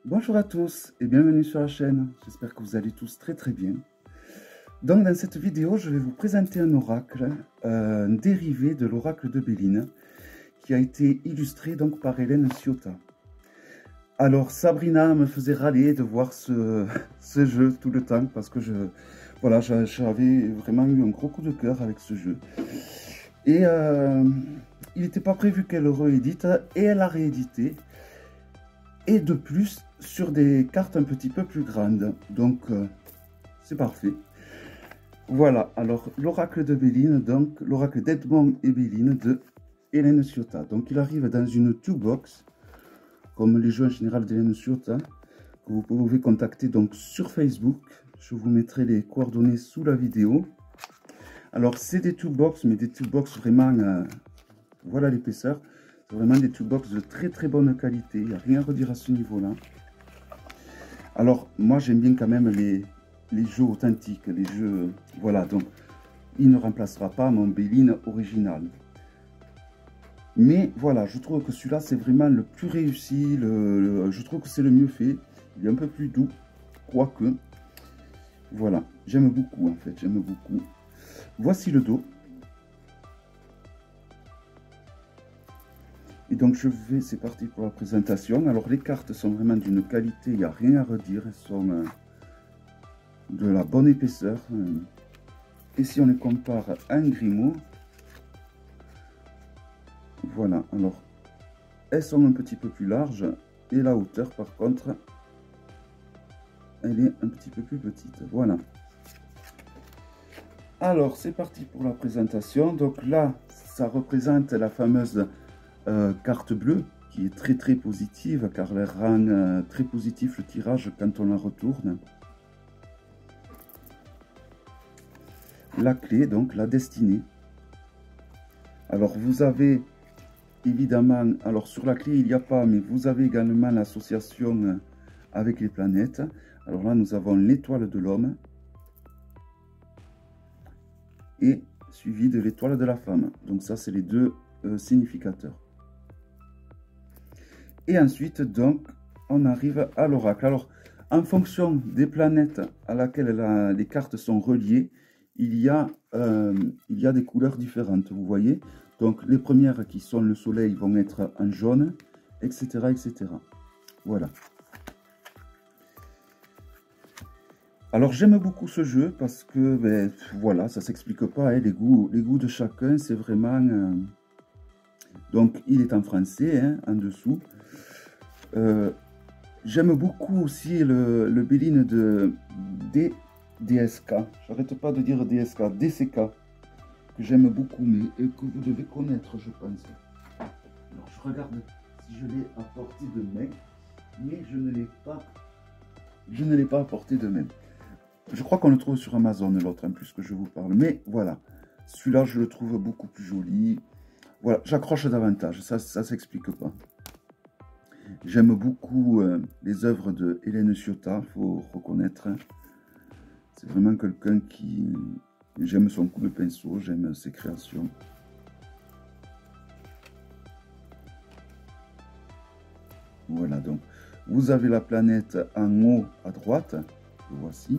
Bonjour à tous et bienvenue sur la chaîne, j'espère que vous allez tous très bien. Donc dans cette vidéo, je vais vous présenter un oracle, un dérivé de l'oracle de Béline, qui a été illustré donc par Hélène Ciotat. Alors Sabrina me faisait râler de voir ce jeu tout le temps, parce que j'avais vraiment eu un gros coup de cœur avec ce jeu. Et il n'était pas prévu qu'elle le réédite, et elle a réédité. Et de plus, sur des cartes un petit peu plus grandes. Donc, c'est parfait. Voilà, alors l'oracle de Béline, donc l'oracle d'Edmond et Béline de Hélène Ciotat. Donc, il arrive dans une two-box, comme les jeux en général d'Hélène Ciotat, que vous pouvez contacter donc sur Facebook. Je vous mettrai les coordonnées sous la vidéo. Alors, c'est des two-box, mais des two-box vraiment, voilà l'épaisseur. C'est vraiment des two-box de très bonne qualité, il n'y a rien à redire à ce niveau-là. Alors, moi j'aime bien quand même les jeux authentiques, les jeux, voilà, donc il ne remplacera pas mon Béline original. Mais voilà, je trouve que celui-là c'est vraiment le plus réussi, je trouve que c'est le mieux fait, il est un peu plus doux, quoique, voilà, j'aime beaucoup en fait, j'aime beaucoup. Voici le dos. Et donc c'est parti pour la présentation. Alors les cartes sont vraiment d'une qualité, il n'y a rien à redire, elles sont de la bonne épaisseur. Et si on les compare à un Grimaud, voilà, alors elles sont un petit peu plus larges et la hauteur par contre, elle est un petit peu plus petite, voilà. Alors c'est parti pour la présentation. Donc là, ça représente la fameuse carte bleue qui est très positive car elle rend très positif le tirage quand on la retourne. La clé, donc la destinée. Alors vous avez évidemment, alors sur la clé il n'y a pas, mais vous avez également l'association avec les planètes. Alors là nous avons l'étoile de l'homme et suivi de l'étoile de la femme. Donc ça c'est les deux significateurs. Et ensuite, donc, on arrive à l'oracle. Alors, en fonction des planètes à laquelle les cartes sont reliées, il y a des couleurs différentes, vous voyez. Donc, les premières qui sont le soleil vont être en jaune, etc., etc. Voilà. Alors, j'aime beaucoup ce jeu parce que, ben, voilà, ça ne s'explique pas. Hein, les goûts de chacun, c'est vraiment... Donc, il est en français, hein, en dessous. J'aime beaucoup aussi le Béline de DSK. J'arrête pas de dire DSK, DCK, que j'aime beaucoup, mais que vous devez connaître, je pense. Alors, je regarde si je l'ai à portée de main, mais je ne l'ai pas à portée de main. Je crois qu'on le trouve sur Amazon, l'autre, en plus que je vous parle. Mais voilà, celui-là, je le trouve beaucoup plus joli. Voilà, j'accroche davantage, ça s'explique pas. J'aime beaucoup les œuvres de Hélène Ciotat, il faut reconnaître. C'est vraiment quelqu'un qui... J'aime son coup de pinceau, j'aime ses créations. Voilà, donc vous avez la planète en haut à droite, le voici.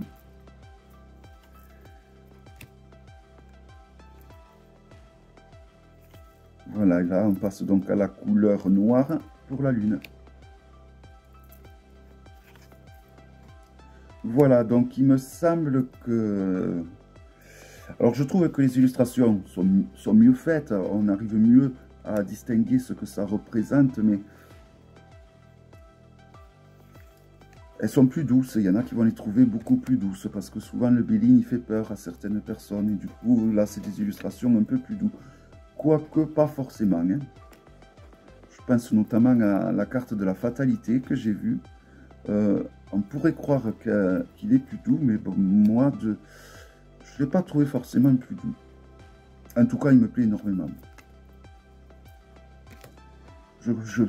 Voilà, et là on passe donc à la couleur noire pour la Lune. Voilà, donc il me semble que... Alors je trouve que les illustrations sont mieux faites, on arrive mieux à distinguer ce que ça représente, mais elles sont plus douces. Il y en a qui vont les trouver beaucoup plus douces, parce que souvent le Béline il fait peur à certaines personnes, et du coup là c'est des illustrations un peu plus douces. Quoique pas forcément. Hein. Je pense notamment à la carte de la fatalité que j'ai vue. On pourrait croire qu'il est plus doux, mais bon, moi, je ne l'ai pas trouvé forcément plus doux. En tout cas, il me plaît énormément.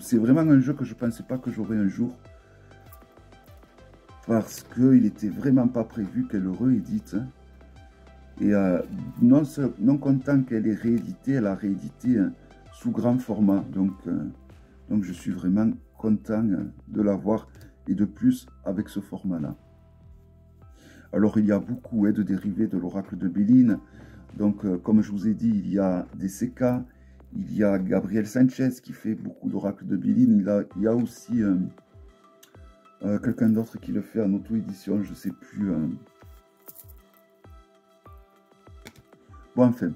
C'est vraiment un jeu que je ne pensais pas que j'aurais un jour. Parce qu'il n'était vraiment pas prévu qu'elle le réédite. Et non content qu'elle ait réédité, elle a réédité sous grand format. Donc je suis vraiment content de l'avoir. et de plus avec ce format-là. Alors il y a beaucoup de dérivés de l'oracle de Béline. Donc comme je vous ai dit, il y a des CK, il y a Gabriel Sanchez qui fait beaucoup d'oracles de Béline. Il y a aussi quelqu'un d'autre qui le fait en auto-édition, je ne sais plus. Bon, enfin.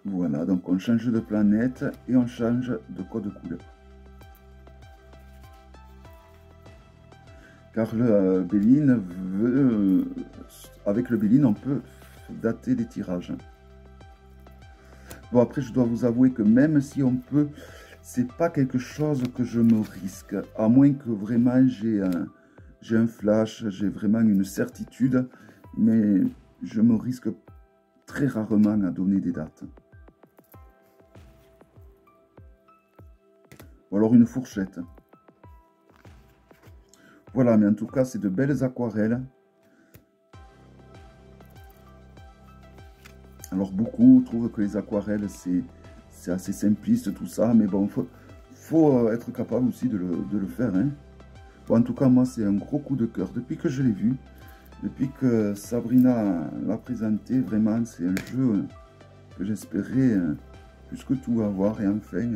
Voilà, donc on change de planète et on change de code couleur. Car le Béline veut, avec le Béline, on peut dater les tirages. Bon, après, je dois vous avouer que même si on peut, c'est pas quelque chose que je me risque, à moins que vraiment j'ai un flash, j'ai vraiment une certitude, mais je me risque très rarement à donner des dates. Ou alors une fourchette. Voilà, mais en tout cas, c'est de belles aquarelles. Alors, beaucoup trouvent que les aquarelles, c'est assez simpliste, tout ça. Mais bon, faut être capable aussi de le faire. Hein. Bon, en tout cas, moi, c'est un gros coup de cœur. Depuis que je l'ai vu, depuis que Sabrina l'a présenté, vraiment, c'est un jeu que j'espérais plus que tout avoir. Et enfin...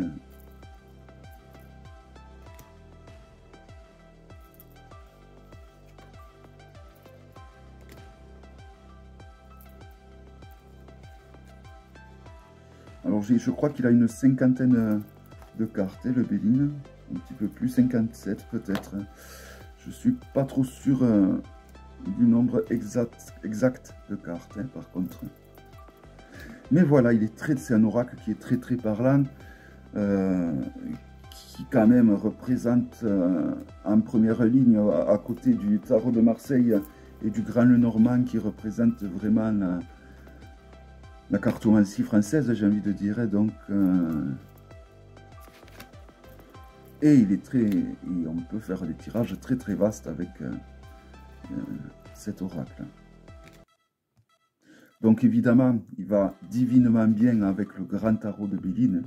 Alors, je crois qu'il a une cinquantaine de cartes, le Béline. Un petit peu plus, 57 peut-être. Je ne suis pas trop sûr du nombre exact de cartes, hein, par contre. Mais voilà, c'est un oracle qui est très très parlant. Qui quand même représente en première ligne, à côté du tarot de Marseille et du Grand Lenormand, qui représente vraiment... la cartomancie française, j'ai envie de dire, donc et on peut faire des tirages très très vastes avec cet oracle. Donc évidemment, il va divinement bien avec le grand tarot de Béline.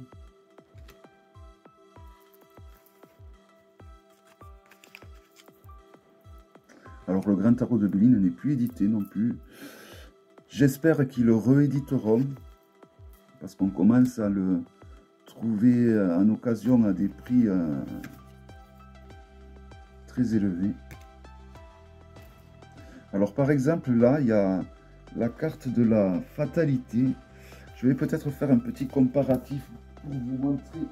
Alors le grand tarot de Béline n'est plus édité non plus. J'espère qu'ils le rééditeront, parce qu'on commence à le trouver en occasion à des prix très élevés. Alors par exemple là, il y a la carte de la fatalité. Je vais peut-être faire un petit comparatif pour vous montrer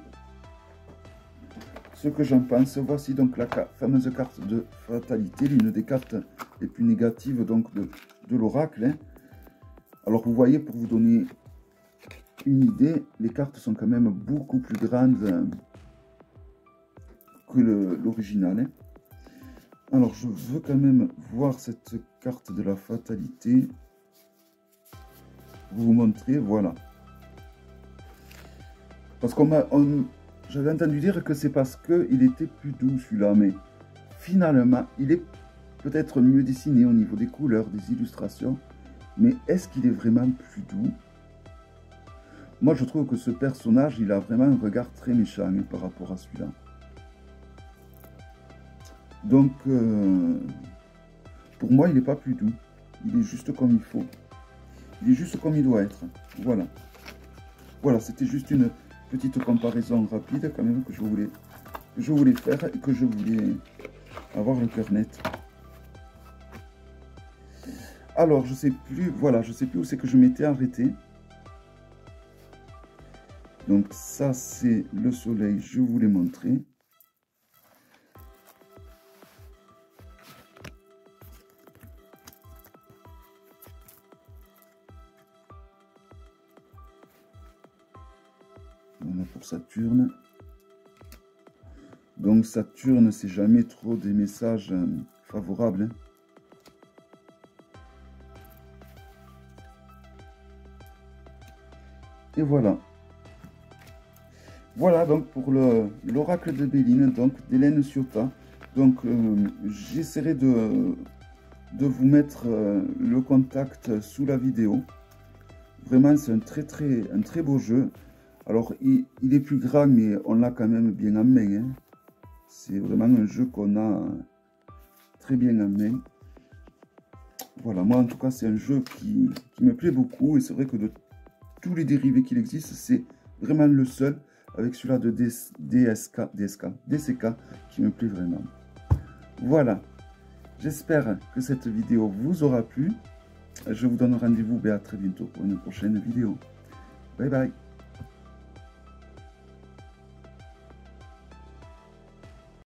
ce que j'en pense. Voici donc la fameuse carte de fatalité, l'une des cartes les plus négatives donc de l'oracle. Hein. Alors vous voyez, pour vous donner une idée, les cartes sont quand même beaucoup plus grandes que l'original. Hein. Alors je veux quand même voir cette carte de la fatalité. Pour vous montrer, voilà. Parce j'avais entendu dire que c'est parce qu'il était plus doux celui-là, mais finalement il est peut-être mieux dessiné au niveau des couleurs, des illustrations. Mais est-ce qu'il est vraiment plus doux? Moi, je trouve que ce personnage, il a vraiment un regard très méchant hein, par rapport à celui-là. Donc, pour moi, il n'est pas plus doux. Il est juste comme il faut. Il est juste comme il doit être. Voilà. Voilà, c'était juste une petite comparaison rapide quand même que je voulais faire et que je voulais avoir le cœur net. Alors, je sais plus, voilà, je sais plus où c'est que je m'étais arrêté. Donc ça, c'est le soleil, je vous l'ai montré. Voilà pour Saturne. Donc Saturne, c'est jamais trop des messages favorables. Hein. Et voilà. Voilà donc pour l'oracle de Béline, donc d'Hélène Ciotat. Donc j'essaierai de vous mettre le contact sous la vidéo. Vraiment, c'est un très beau jeu. Alors, il est plus grand, mais on l'a quand même bien en main. Hein. C'est vraiment un jeu qu'on a très bien en main. Voilà, moi en tout cas, c'est un jeu qui me plaît beaucoup. Et c'est vrai que de tous les dérivés qu'il existe, c'est vraiment le seul, avec celui-là de DCK, qui me plaît vraiment. Voilà, j'espère que cette vidéo vous aura plu. Je vous donne rendez-vous à très bientôt pour une prochaine vidéo. Bye bye.